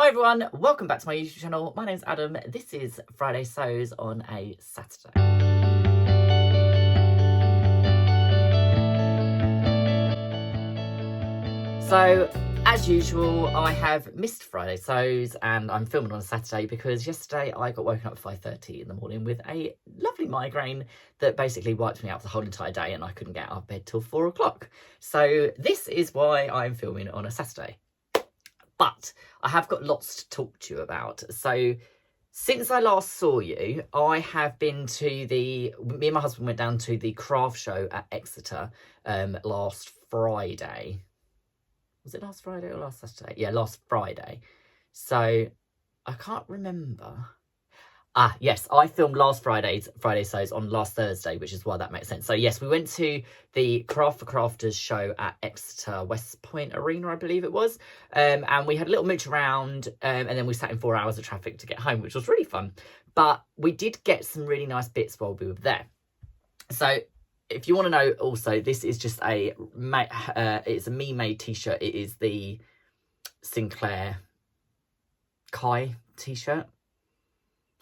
Hi everyone, welcome back to my YouTube channel. My name's Adam. This is Friday Sews on a Saturday. So, as usual, I have missed Friday Sews and I'm filming on a Saturday because yesterday I got woken up at 5:30 in the morning with a lovely migraine that basically wiped me out for the whole entire day and I couldn't get out of bed till 4 o'clock. So this is why I'm filming on a Saturday. But I have got lots to talk to you about. So since I last saw you, I have been to me and my husband went down to the craft show at Exeter last Friday. Was it last Friday or last Saturday? Yeah, last Friday. So I can't remember. Yes, I filmed last Friday Sews on last Thursday, which is why that makes sense. So yes, we went to the Craft for Crafters show at Exeter West Point Arena, I believe it was. And we had a little mooch around and then we sat in 4 hours of traffic to get home, which was really fun. But we did get some really nice bits while we were there. So if you want to know also, this is just it's a me-made t-shirt. It is the Sinclair Kai t-shirt.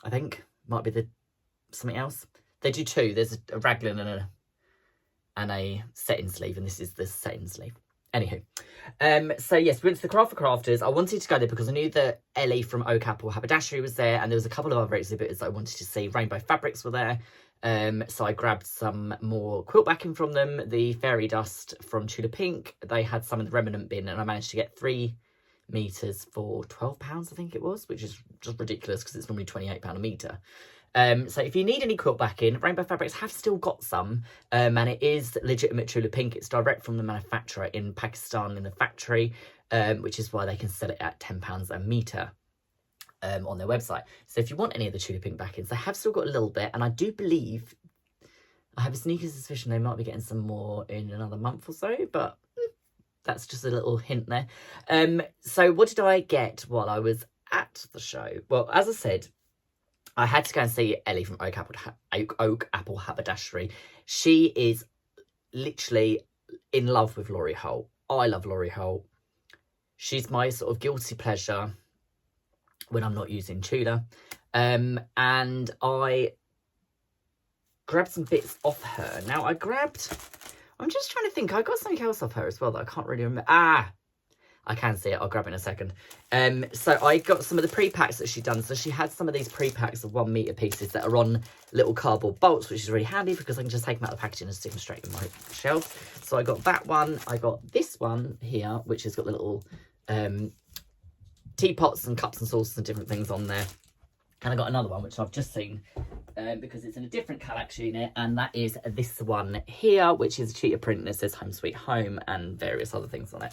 I think might be something else. They do two. There's a raglan and a set-in sleeve, and this is the set-in sleeve. Anywho, so yes, we went to the Craft for Crafters. I wanted to go there because I knew that Ellie from Oak Apple Haberdashery was there, and there was a couple of other exhibitors that I wanted to see. Rainbow Fabrics were there, so I grabbed some more quilt backing from them. The Fairy Dust from Tudor Pink. They had some in the remnant bin, and I managed to get 3 meters for £12, I think it was, which is just ridiculous because it's normally £28 a meter. So if you need any quilt backing, Rainbow Fabrics have still got some, and it is legitimate Tudor Pink. It's direct from the manufacturer in Pakistan in the factory, which is why they can sell it at £10 a meter on their website. So if you want any of the Tudor Pink backings, they have still got a little bit, and I do believe, I have a sneaky suspicion they might be getting some more in another month or so, but that's just a little hint there. So what did I get while I was at the show? Well, as I said, I had to go and see Ellie from Oak Apple Haberdashery. She is literally in love with Laurie Holt. I love Laurie Holt. She's my sort of guilty pleasure when I'm not using Tudor. And I grabbed some bits off her. Now I'm just trying to think. I got something else off her as well that I can't really remember. I can see it. I'll grab it in a second. So I got some of the pre-packs that she'd done. So she had some of these pre-packs of 1 meter pieces that are on little cardboard bolts, which is really handy because I can just take them out of the packaging and stick them straight in my shelves. So I got that one. I got this one here, which has got the little teapots and cups and saucers and different things on there. And I got another one, which I've just seen because it's in a different collection unit, and that is this one here, which is a cheetah print and it says Home Sweet Home and various other things on it.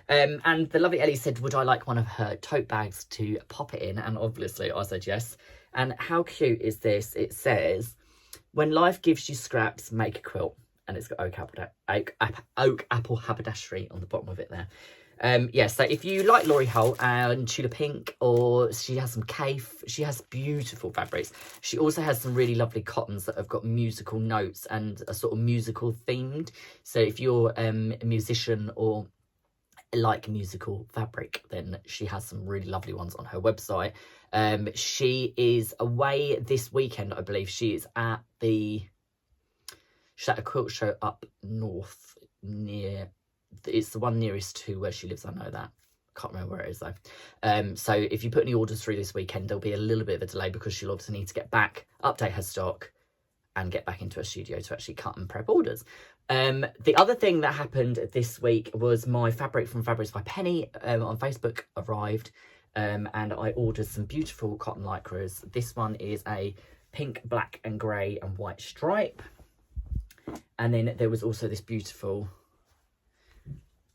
And the lovely Ellie said, would I like one of her tote bags to pop it in? And obviously I said yes. And how cute is this? It says, when life gives you scraps, make a quilt. And it's got Oak Apple Haberdashery on the bottom of it there. Yeah, so if you like Laurie Holt and Tudor Pink, or she has some Cafe, she has beautiful fabrics. She also has some really lovely cottons that have got musical notes and are sort of musical themed. So if you're a musician or like musical fabric, then she has some really lovely ones on her website. She is away this weekend, I believe. She's at a quilt show up north near. It's the one nearest to where she lives, I know that. Can't remember where it is though. So if you put any orders through this weekend, there'll be a little bit of a delay because she'll obviously need to get back, update her stock, and get back into her studio to actually cut and prep orders. The other thing that happened this week was my fabric from Fabrics by Penny on Facebook arrived, and I ordered some beautiful cotton lycras. This one is a pink, black and grey and white stripe. And then there was also this beautiful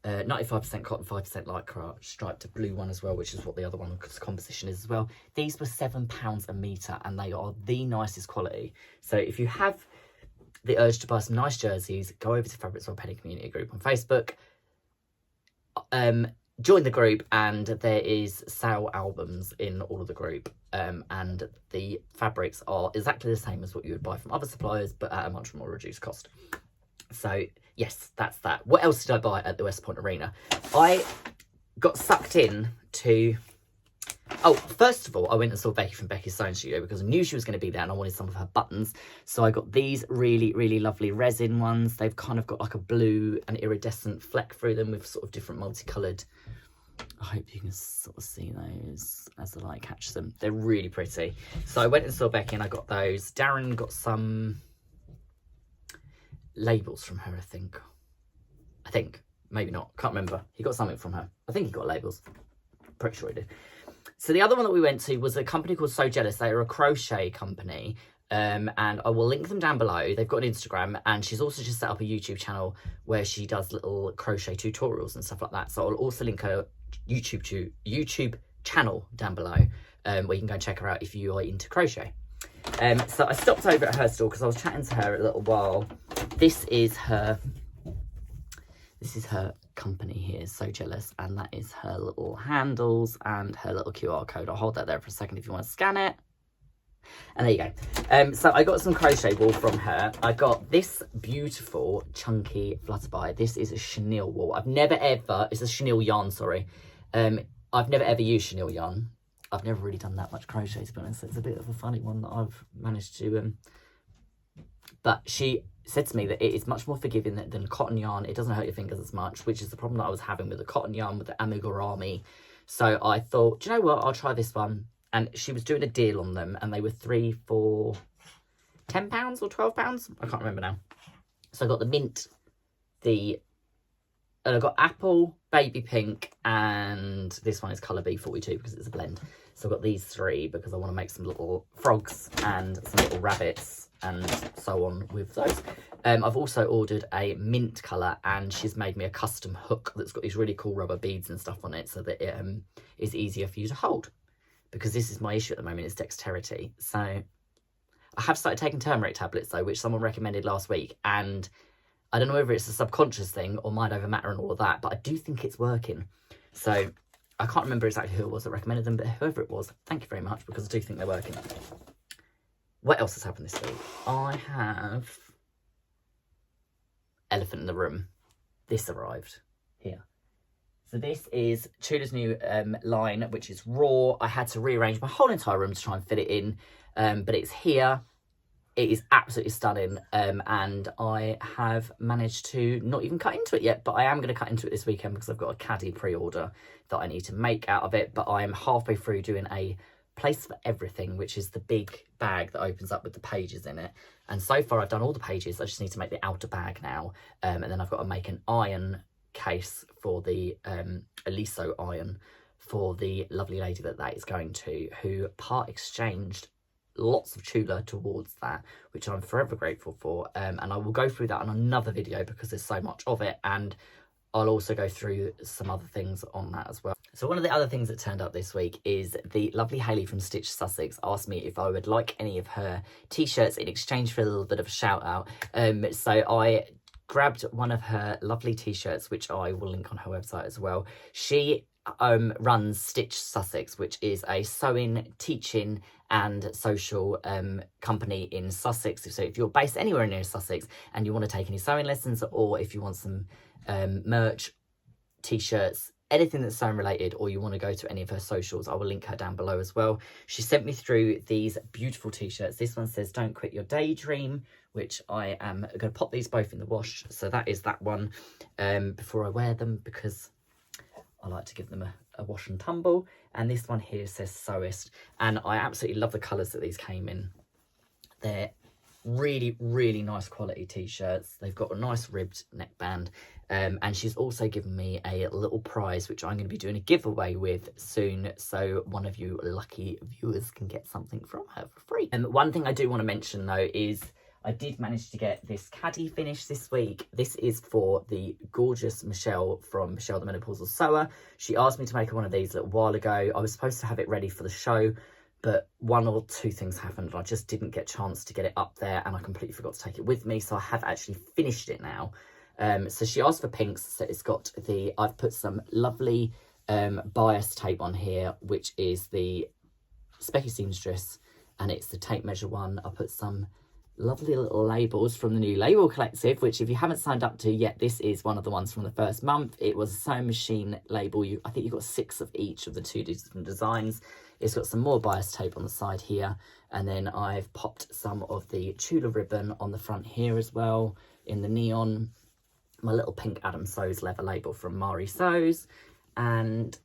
95% cotton, 5% lycra striped blue one as well, which is what the other one's composition is as well. These were £7 a metre and they are the nicest quality. So if you have the urge to buy some nice jerseys, go over to Fabrics by Penny Community Group on Facebook. Join the group and there is sale albums in all of the group. And the fabrics are exactly the same as what you would buy from other suppliers, but at a much more reduced cost. So yes, that's that. What else did I buy at the West Point Arena? I got sucked in to Oh, first of all, I went and saw Becky from Beckys Sewing Studio because I knew she was going to be there and I wanted some of her buttons. So I got these really, really lovely resin ones. They've kind of got like a blue and iridescent fleck through them with sort of different multicoloured. I hope you can sort of see those as the light catches them. They're really pretty. So I went and saw Becky and I got those. Darren got some labels from her, I think. Maybe not, can't remember. He got something from her. I think he got labels. Pretty sure he did. So the other one that we went to was a company called So Jealous. They are a crochet company, and I will link them down below. They've got an Instagram, and she's also just set up a YouTube channel where she does little crochet tutorials and stuff like that. So I'll also link her YouTube channel down below, where you can go and check her out if you are into crochet. So I stopped over at her store because I was chatting to her a little while. This is her company here, So Jealous, and that is her little handles and her little QR code. I'll hold that there for a second if you want to scan it. And there you go. So I got some crochet wool from her. I got this beautiful chunky flutterby. This is a chenille wool. It's a chenille yarn, sorry. I've never ever used chenille yarn. I've never really done that much crochet, to be honest. It's a bit of a funny one that I've managed to but she said to me that it is much more forgiving than cotton yarn. It doesn't hurt your fingers as much, which is the problem that I was having with the cotton yarn with the amigurumi. So I thought, do you know what, I'll try this one. And she was doing a deal on them, and they were 3 for £10 or £12. I can't remember now. So I got the mint, and I got apple, baby pink, and this one is colour B42 because it's a blend. So I've got these 3 because I want to make some little frogs and some little rabbits and so on with those. I've also ordered a mint colour, and she's made me a custom hook that's got these really cool rubber beads and stuff on it so that it is easier for you to hold. Because this is my issue at the moment, is Dexterity. So I have started taking turmeric tablets though, which someone recommended last week, and I don't know whether it's a subconscious thing or mind over matter and all of that, but I do think it's working. So I can't remember exactly who it was that recommended them, but whoever it was, thank you very much, because I do think they're working. What else has happened this week? I have elephant in the room. This arrived here. So this is Tudor's new line, which is raw. I had to rearrange my whole entire room to try and fit it in, but it's here. It is absolutely stunning, and I have managed to not even cut into it yet, but I am going to cut into it this weekend because I've got a caddy pre-order that I need to make out of it. But I am halfway through doing a place for everything, which is the big bag that opens up with the pages in it. And so far I've done all the pages. I just need to make the outer bag now, and then I've got to make an iron case for the Aliso iron for the lovely lady that is going to, who part exchanged lots of tulle towards that, which I'm forever grateful for, and I will go through that on another video because there's so much of it, and I'll also go through some other things on that as well. So one of the other things that turned up this week is the lovely Hayley from Stitch Sussex asked me if I would like any of her t-shirts in exchange for a little bit of a shout out. So I grabbed one of her lovely t-shirts, which I will link on her website as well. She runs Stitch Sussex, which is a sewing, teaching and social company in Sussex. So if you're based anywhere near Sussex and you want to take any sewing lessons, or if you want some merch, t-shirts, anything that's sewing related, or you want to go to any of her socials, I will link her down below as well. She sent me through these beautiful t-shirts. This one says "Don't Quit Your Daydream," which I am going to pop these both in the wash. So that is that one before I wear them, because I like to give them a wash and tumble. And this one here says "Sewist," and I absolutely love the colours that these came in. They're really, really nice quality t-shirts. They've got a nice ribbed neckband, and she's also given me a little prize, which I'm going to be doing a giveaway with soon, so one of you lucky viewers can get something from her for free. And one thing I do want to mention though is I did manage to get this caddy finished this week. This is for the gorgeous Michelle from Michelle the Menopausal Sewer. She asked me to make her one of these a little while ago. I was supposed to have it ready for the show, but one or two things happened. I just didn't get a chance to get it up there, and I completely forgot to take it with me. So I have actually finished it now. So she asked for pinks. So it's got I've put some lovely bias tape on here, which is the Specky Seamstress, and it's the tape measure one. I put some lovely little labels from the new label collective, which if you haven't signed up to yet, this is one of the ones from the first month. It was a sewing machine label. I think you've got 6 of each of the 2 different designs. It's got some more bias tape on the side here, and then I've popped some of the Tula ribbon on the front here as well in the neon. My little pink Adam Sews leather label from Mari Sews, and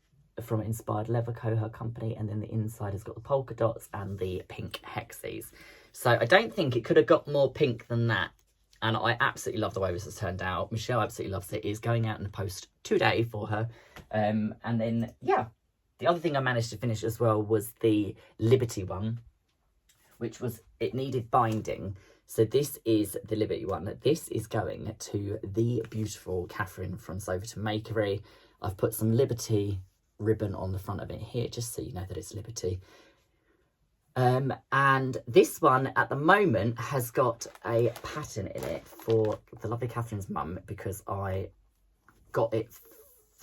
from Inspired Leather Co, her company, and then the inside has got the polka dots and the pink hexes. So I don't think it could have got more pink than that, and I absolutely love the way this has turned out. Michelle absolutely loves it. It's going out in the post today for her. And then yeah, the other thing I managed to finish as well was the Liberty one, which was, it needed binding. So this is the Liberty one. This is going to the beautiful Catherine from Sew to Makery. I've put some Liberty ribbon on the front of it here, just so you know that it's Liberty. And this one at the moment has got a pattern in it for the lovely Catherine's mum, because I got it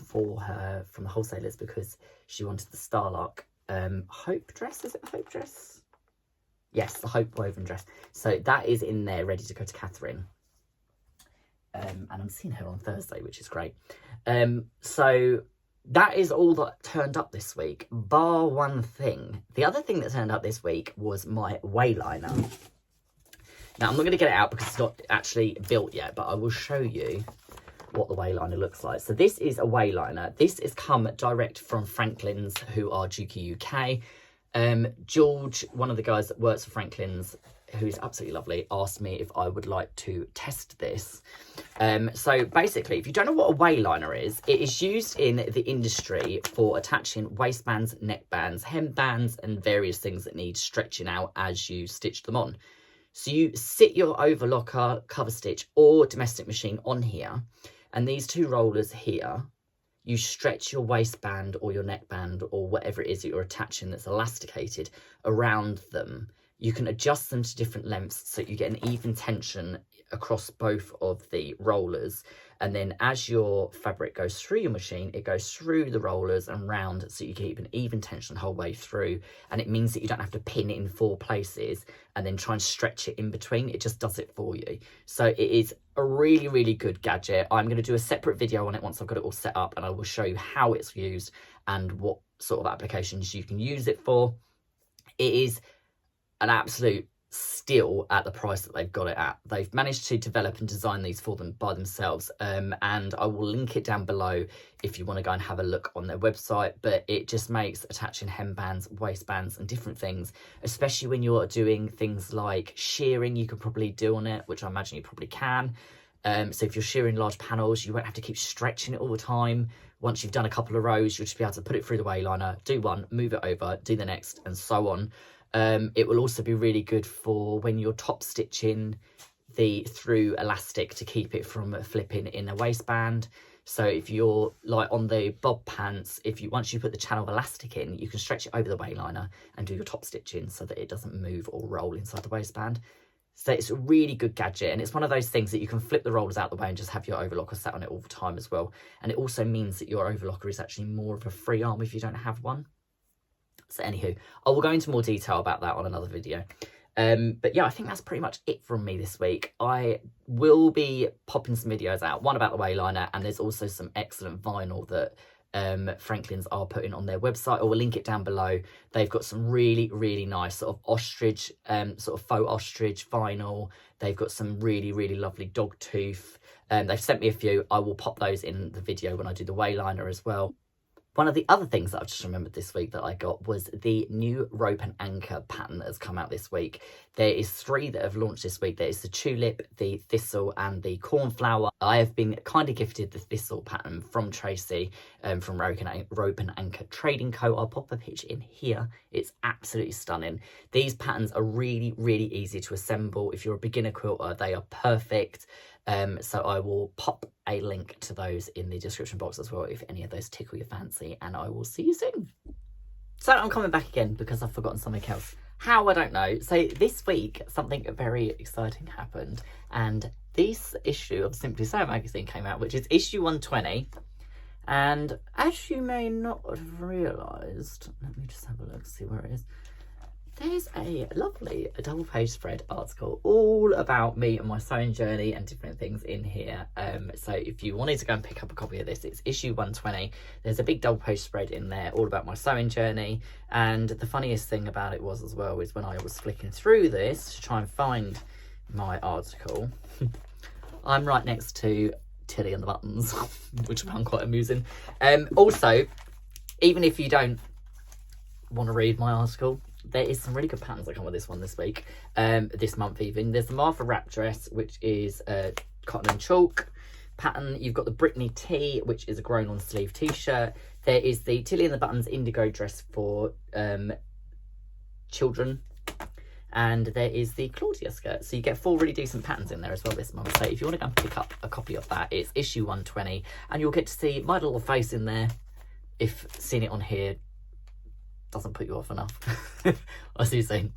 for her from the wholesalers because she wanted the Starlark hope dress. Is it a hope dress? Yes, the hope woven dress. So that is in there ready to go to Catherine. And I'm seeing her on Thursday, which is great. So that is all that turned up this week, bar one thing. The other thing that turned up this week was my Wayliner. Now, I'm not going to get it out because it's not actually built yet, but I will show you what the Wayliner looks like. So this is a Wayliner. This is come direct from Franklin's, who are Dukey UK. George, one of the guys that works for Franklin's, who's absolutely lovely, asked me if I would like to test this. So basically, if you don't know what a Wayliner is, it is used in the industry for attaching waistbands, neckbands, hembands, and various things that need stretching out as you stitch them on. So you sit your overlocker, cover stitch, or domestic machine on here, and these 2 rollers here, you stretch your waistband or your neckband or whatever it is that you're attaching that's elasticated around them. You can adjust them to different lengths so you get an even tension across both of the rollers. And then as your fabric goes through your machine, it goes through the rollers and round, so you keep an even tension the whole way through. And it means that you don't have to pin it in 4 places and then try and stretch it in between. It just does it for you. So it is a really, really good gadget. I'm going to do a separate video on it once I've got it all set up, and I will show you how it's used and what sort of applications you can use it for. It is an absolute steal at the price that they've got it at. They've managed to develop and design these for them by themselves, and I will link it down below if you want to go and have a look on their website. But it just makes attaching hembands, waistbands and different things, especially when you're doing things like shearing, you could probably do on it, which I imagine you probably can. So if you're shearing large panels, you won't have to keep stretching it all the time. Once you've done a couple of rows, you'll just be able to put it through the Wayliner, do one, move it over, do the next, and so on. It will also be really good for when you're top stitching the through elastic to keep it from flipping in a waistband. So if you're like on the bob pants, once you put the channel of elastic in, you can stretch it over the Wayliner and do your top stitching so that it doesn't move or roll inside the waistband. So it's a really good gadget, and it's one of those things that you can flip the rollers out the way and just have your overlocker sat on it all the time as well. And it also means that your overlocker is actually more of a free arm if you don't have one. So anywho, I will go into more detail about that on another video. But yeah, I think that's pretty much it from me this week. I will be popping some videos out, one about the Wayliner, and there's also some excellent vinyl that Franklin's are putting on their website. I will link it down below. They've got some really, really nice sort of ostrich, sort of faux ostrich vinyl. They've got some really, really lovely dog tooth. They've sent me a few. I will pop those in the video when I do the Wayliner as well. One of the other things that I've just remembered this week that I got was the new rope and anchor pattern that has come out this week. There is 3 that have launched this week. There is the tulip, the thistle and the cornflower. I have been kind of gifted the thistle pattern from Tracy from Rope and Anchor Trading Co. I'll pop a picture in here. It's absolutely stunning. These patterns are really, really easy to assemble. If you're a beginner quilter, they are perfect. So I will pop a link to those in the description box as well if any of those tickle your fancy, and I will see you soon. So I'm coming back again because I've forgotten something else. How, I don't know. So this week something very exciting happened, and this issue of Simply Sew magazine came out, which is issue 120. And as you may not have realised, let me just have a look, see where it is. there's a lovely double page spread article all about me and my sewing journey and different things in here. So if you wanted to go and pick up a copy of this, it's issue 120. There's a big double page spread in there all about my sewing journey. And the funniest thing about it was as well is when I was flicking through this to try and find my article, I'm right next to Tilly and the Buttons, which I found quite amusing. Also, even if you don't want to read my article, there is some really good patterns that come with this one this week, this month even. There's the Martha wrap dress, which is cotton and chalk pattern. You've got the Brittany tee, which is a grown on sleeve t-shirt. There is the Tilly and the Buttons indigo dress for children. And there is the Claudia skirt. So you get 4 really decent patterns in there as well this month. So if you want to go and pick up a copy of that, it's issue 120. And you'll get to see my little face in there if seeing it on here doesn't put you off enough. I'll see you soon.